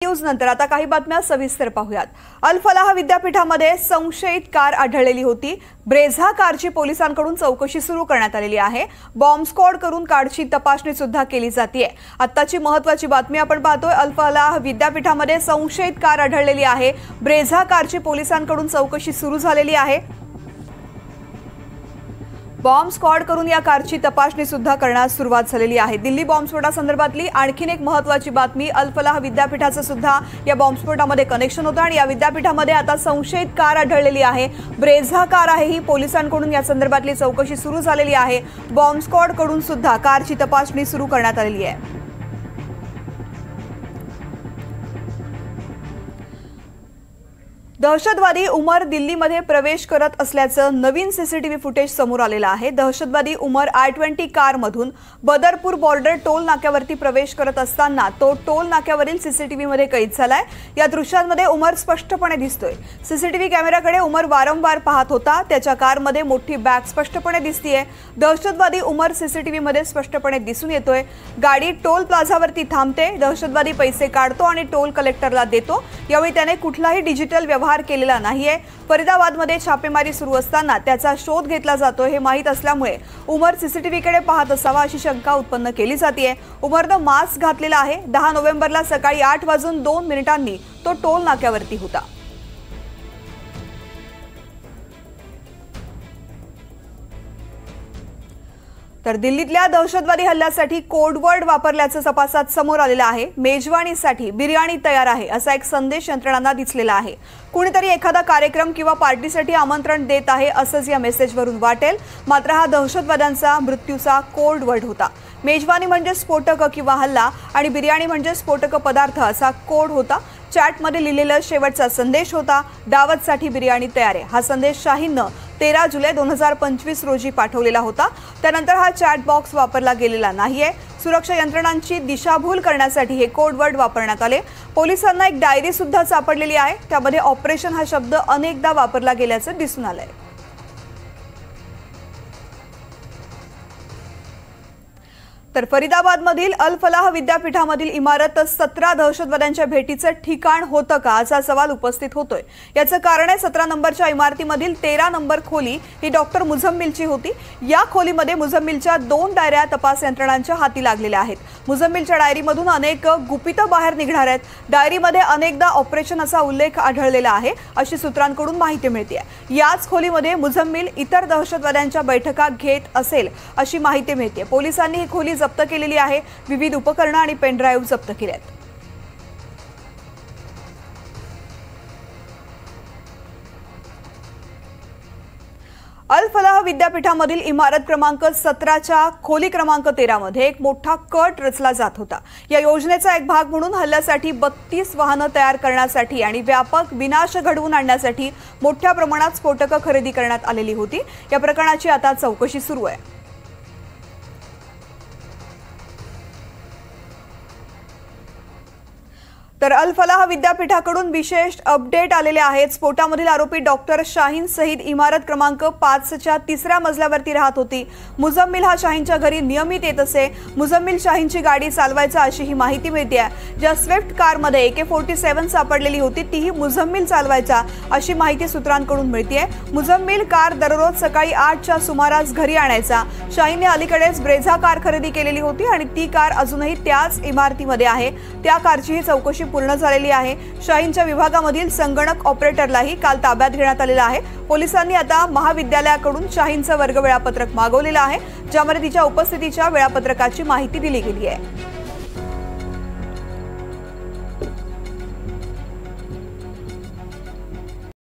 News नंतर आता काही बातम्या सविस्तर पाहूयात। अल फलाह विद्यापीठामध्ये संशयित कार आढळलेली होती। ब्रेझा कारची पोलिसांकडून चौकशी सुरू करण्यात आलेली आहे। बॉम्ब स्क्वॉड करून कारची तपासणी सुद्धा केली जाते। आत्ताची महत्त्वाची बातमी आपण पाहतोय। अल फलाह विद्यापीठामध्ये संशयित कार आढळलेली आहे। ब्रेझा कारची पोलिसांकडून चौकशी सुरू झालेली आहे। बॉम्ब स्क्वॉड करून या कारची तपासणी सुद्धा करण्यास सुरुवात झालेली आहे। दिल्ली बॉम्बस्फोटासंदर्भातली आणखीन एक महत्त्वाची बातमी, अल फलाह विद्यापीठाचं सुद्धा या बॉम्बस्फोटामध्ये कनेक्शन होतं आणि या विद्यापीठामध्ये आता संशयित कार आढळलेली आहे। ब्रेझा कार आहे ही, पोलिसांकडून या संदर्भातली चौकशी सुरू झालेली आहे। बॉम्ब स्क्वॉड कडून सुद्धा कारची तपासणी सुरू करण्यात आलेली आहे। दहशतवादी उमर दिल्लीमध्ये प्रवेश करत असल्याचं नवीन सीसीटीव्ही फुटेज समोर आलेलं आहे। दहशतवादी उमर I-20 कारमधून बदरपूर बॉर्डर टोल नाक्यावरती प्रवेश करत असताना तो टोल नाक्यावरील सीसीटीव्हीमध्ये कैद झालाय। या दृश्यांमध्ये उमर स्पष्टपणे दिसतोय। सीसीटीव्ही कॅमेऱ्याकडे उमर वारंवार पाहत होता। त्याच्या कारमध्ये मोठी बॅग स्पष्टपणे दिसतेय। दहशतवादी उमर सीसीटीव्हीमध्ये स्पष्टपणे दिसून येतोय। गाडी टोल प्लाझावरती थांबते। दहशतवादी पैसे काढतो आणि टोल कलेक्टरला देतो। यावेळी त्याने कुठलाही डिजिटल व्यवहार केलेला नाहीये। फरीदाबादमध्ये छापेमारी सुरू असताना त्याचा शोध घेतला जातोय हे माहित असल्यामुळे उमर सीसीटीव्हीकडे पाहत असावा अशी शंका उत्पन्न केली जाते। उमरनं मास्क घातलेला आहे। 10 नोव्हेंबरला सकाळी 8:02 तो टोल नाक्यावरती होता। तर दिल्लीतल्या दहशतवादी हल्ल्यासाठी कोडवर्ड वापरल्याचं तपासात समोर आलेलं आहे। मेजवानीसाठी बिर्याणी तयार आहे असा एक संदेश यंत्रणांना दिसलेला आहे। कुणीतरी एखादा कार्यक्रम किंवा पार्टीसाठी आमंत्रण देत आहे असंच या मेसेजवरून वाटेल। मात्र हा दहशतवाद्यांचा मृत्यूचा कोडवर्ड होता। मेजवानी म्हणजे स्फोटक किंवा हल्ला आणि बिर्याणी म्हणजे स्फोटक पदार्थ असा कोड होता। चॅटमध्ये लिहिलेला शेवटचा संदेश होता, दावतसाठी बिर्याणी तयार आहे। हा संदेश शाहीननं 13 जुलै 2025 रोजी पाठवलेला होता। त्यानंतर हा चॅट बॉक्स वापरला गेलेला नाहीये। सुरक्षा यंत्रणांची दिशाभूल करण्यासाठी हे कोडवर्ड वापरण्यात आले। पोलिसांना एक डायरी सुद्धा सापडलेली आहे। त्यामध्ये ऑपरेशन हा शब्द अनेकदा वापरला गेल्याचं दिसून आलंय। तर फरीदाबादमधील अल फलाह विद्यापीठामधील इमारत 17 दहशतवाद्यांच्या भेटीचं ठिकाण होतं का असा सवाल उपस्थित होतोय। याचं कारण आहे 17 नंबरच्या इमारतीमधील 13 नंबर खोली ही डॉक्टर मुझम्मिलची होती। या खोलीमध्ये मुझम्मिलच्या 2 डायऱ्या तपास यंत्रणांच्या हाती लागलेल्या आहेत। मुझम्मिलच्या डायरीमधून अनेक गुपितं बाहेर निघणार आहेत। डायरीमध्ये अनेकदा ऑपरेशन असा उल्लेख आढळलेला आहे अशी सूत्रांकडून माहिती मिळते। याच खोलीमध्ये मुझम्मिल इतर दहशतवाद्यांच्या बैठका घेत असेल अशी माहिती मिळते। पोलिसांनी ही खोली जप्त केलेली आहे। विविध उपकरणं आणि पेनड्राईव्ह जप्त केलेत। अल फलाह विद्यापीठामधील इमारत क्रमांक 17च्या खोली क्रमांक 13 मध्ये एक मोठा कट रचला जात होता। या योजनेचा एक भाग म्हणून हल्ल्यासाठी 32 वाहनं तयार करण्यासाठी आणि व्यापक विनाश घडवून आणण्यासाठी मोठ्या प्रमाणात स्फोटकं खरेदी करण्यात आलेली होती। या प्रकरणाची आता चौकशी सुरू आहे। तर अल फलाह विद्यापीठाकडून विशेष अपडेट आलेले आहेत। स्फोटामधील आरोपी डॉक्टर शाहीन सईद इमारत क्रमांक 5च्या 3ऱ्या मजल्यावरती राहत होती। मुझम्मिल हा शाहीनच्या घरी नियमित येत असे। मुझम्मिल शाहीनची गाडी चालवायचा अशी ही माहिती मिळते। ज्या स्विफ्ट कारमध्ये AK-47 सापडलेली होती तीही मुझम्मिल चालवायचा अशी माहिती सूत्रांकडून मिळते। मुझम्मिल कार दररोज सकाळी 8च्या सुमारास घरी आणायचा। शाहीनने अलीकडेच ब्रेझा कार खरेदी केलेली होती आणि ती कार अजूनही त्याच इमारतीमध्ये आहे। त्या कारचीही चौकशी पूर्ण झालेली आहे। शाहीनच्या विभागामधील संगणक ऑपरेटरलाही काल ताब्यात घेण्यात आलेला आहे। पोलिसांनी आता महाविद्यालयाकडून शाहीनचं वर्ग वेळापत्रक मागवलेलं आहे, ज्यामध्ये तिच्या उपस्थितीच्या वेळापत्रकाची माहिती दिली गेली आहे।